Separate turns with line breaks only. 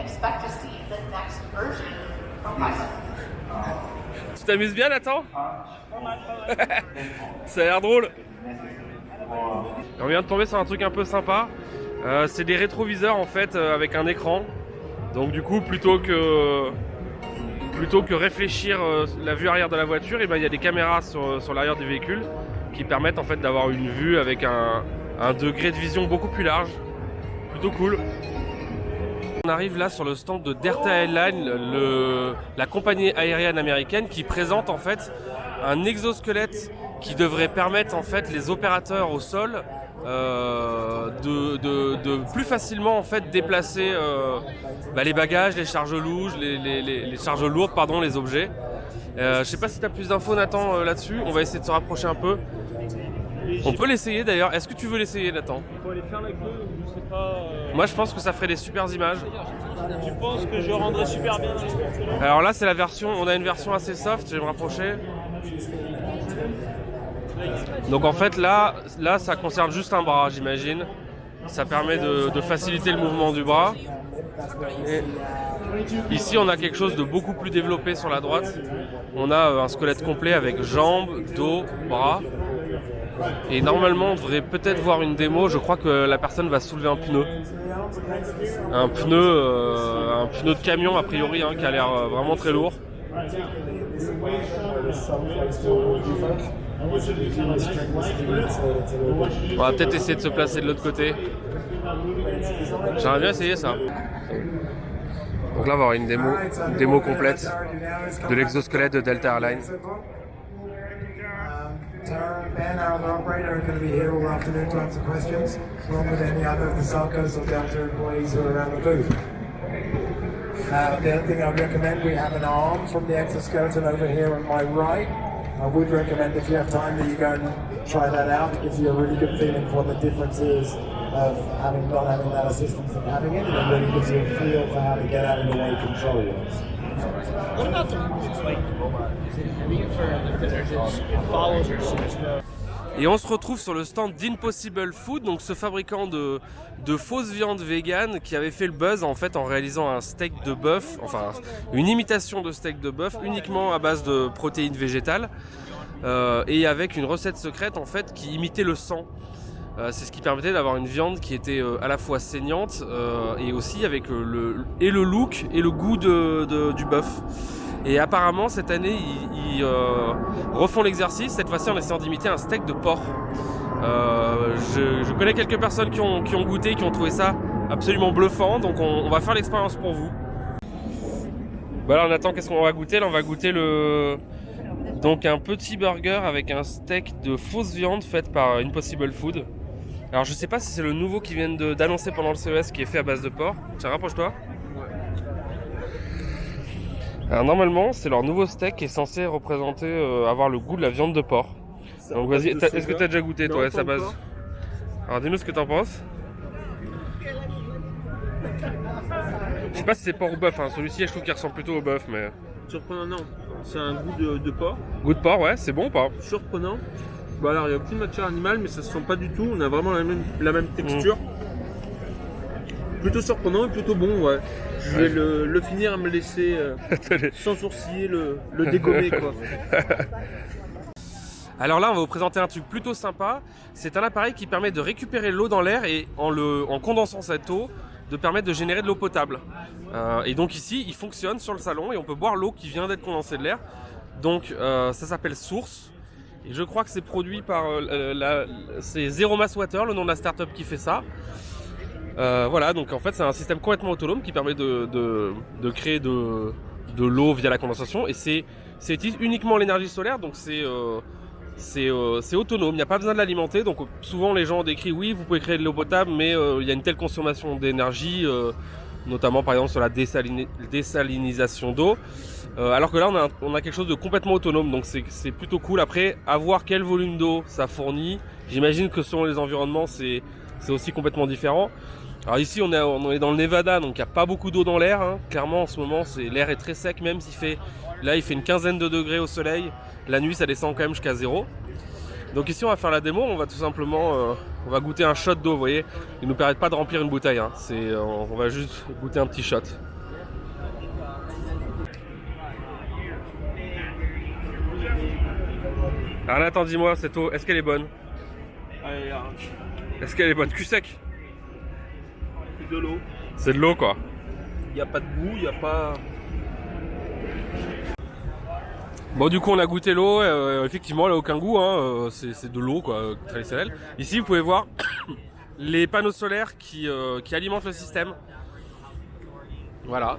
expect to see the next version from Python.
Tu t'amuses bien, Nathan? Ça a l'air drôle. On vient de tomber sur un truc un peu sympa. C'est des rétroviseurs en fait avec un écran. Donc du coup plutôt que réfléchir la vue arrière de la voiture, et ben il y a des caméras sur l'arrière du véhicule qui permettent en fait d'avoir une vue avec un degré de vision beaucoup plus large. Plutôt cool. On arrive là sur le stand de Delta Airlines, la compagnie aérienne américaine qui présente en fait un exosquelette qui devrait permettre en fait les opérateurs au sol de plus facilement en fait déplacer les bagages, les charges lourdes, les charges lourdes, pardon, les objets. Je sais pas si tu as plus d'infos, Nathan, là-dessus. On va essayer de se rapprocher un peu. On peut l'essayer d'ailleurs. Est-ce que tu veux l'essayer, Nathan?
Il faut aller faire la queue, je sais pas.
Moi je pense que ça ferait des super images.
Tu penses que je rendrais super bien?
Alors là c'est la version, on a une version assez soft, je vais me rapprocher. Donc en fait là ça concerne juste un bras, j'imagine. Ça permet de faciliter le mouvement du bras. Et ici on a quelque chose de beaucoup plus développé sur la droite. On a un squelette complet avec jambes, dos, bras. Et normalement on devrait peut-être voir une démo. Je crois que la personne va soulever un pneu. Un pneu de camion a priori, qui a l'air vraiment très lourd. On va peut-être essayer de se placer de l'autre côté. J'aimerais bien essayer ça. Donc là on va avoir une démo complète de l'exosquelette de Delta Airlines.
Tara and Ben, our other operator, are going to be here all afternoon to answer questions, along with any other of the Sarcos or Delta employees who are around the booth. The other thing I'd recommend, we have an arm from the exoskeleton over here on my right. I would recommend, if you have time, that you go and try that out. It gives you a really good feeling for what the difference is of not having that assistance and having it, and it really gives you a feel for how to get out of the way control works.
What about the like? Is it heavy for the lifters? It follows or something?
Et on se retrouve sur le stand d'Impossible Food, donc ce fabricant de fausses viandes véganes qui avait fait le buzz en fait en réalisant un steak de bœuf, enfin une imitation de steak de bœuf uniquement à base de protéines végétales et avec une recette secrète en fait qui imitait le sang. C'est ce qui permettait d'avoir une viande qui était à la fois saignante et aussi avec le look et le goût du bœuf. Et apparemment cette année ils refont l'exercice, cette fois-ci en essayant d'imiter un steak de porc. Je connais quelques personnes qui ont goûté, qui ont trouvé ça absolument bluffant, donc on va faire l'expérience pour vous. Bah alors Nathan, qu'est-ce qu'on va goûter? Là on va goûter donc un petit burger avec un steak de fausse viande faite par Impossible Food. Alors je sais pas si c'est le nouveau qu'ils viennent d'annoncer pendant le CES qui est fait à base de porc. Tiens, rapproche-toi. Alors normalement c'est leur nouveau steak qui est censé représenter, avoir le goût de la viande de porc. Donc vas-y, est-ce que tu as déjà goûté toi sa base? Alors dis-nous ce que t'en penses. Je sais pas si c'est porc ou bœuf, celui-ci je trouve qu'il ressemble plutôt au bœuf mais...
Surprenant, non. C'est un goût de porc.
Goût de porc, ouais, c'est bon ou pas?
Surprenant. Bah alors il y a aucune matière animale mais ça se sent pas du tout, on a vraiment la même texture. Plutôt surprenant et plutôt bon, ouais. Je vais le finir à me laisser sans sourciller le dégommer quoi.
Alors là on va vous présenter un truc plutôt sympa. C'est un appareil qui permet de récupérer l'eau dans l'air et en condensant cette eau de permettre de générer de l'eau potable. Et donc ici il fonctionne sur le salon et on peut boire l'eau qui vient d'être condensée de l'air. Donc ça s'appelle Source. Et je crois que c'est produit par c'est Zero Mass Water, le nom de la startup qui fait ça. Voilà, donc en fait c'est un système complètement autonome qui permet de créer de l'eau via la condensation et c'est utilise uniquement l'énergie solaire, donc c'est autonome, il n'y a pas besoin de l'alimenter. Donc souvent les gens décrivent oui vous pouvez créer de l'eau potable mais il y a une telle consommation d'énergie, notamment par exemple sur la désalinisation d'eau. Alors que là on a quelque chose de complètement autonome, donc c'est plutôt cool. Après, à voir quel volume d'eau ça fournit. J'imagine que selon les environnements c'est aussi complètement différent. Alors ici on est dans le Nevada, donc il n'y a pas beaucoup d'eau dans l'air. Clairement en ce moment l'air est très sec, même s'il fait une quinzaine de degrés au soleil. La nuit ça descend quand même jusqu'à 0. Donc ici on va faire la démo, on va tout simplement on va goûter un shot d'eau, vous voyez. Ils nous permettent pas de remplir une bouteille, on va juste goûter un petit shot. Alors Nathan, dis-moi, cette eau, est-ce qu'elle est bonne?
Allez,
Est-ce qu'elle est bonne? Cul sec?
c'est de l'eau.
C'est de l'eau quoi.
Il n'y a pas de goût, il n'y a pas.
Bon du coup on a goûté l'eau, effectivement elle a aucun goût, hein, c'est de l'eau quoi, traditionnelle. Ici vous pouvez voir les panneaux solaires qui alimentent le système. Voilà.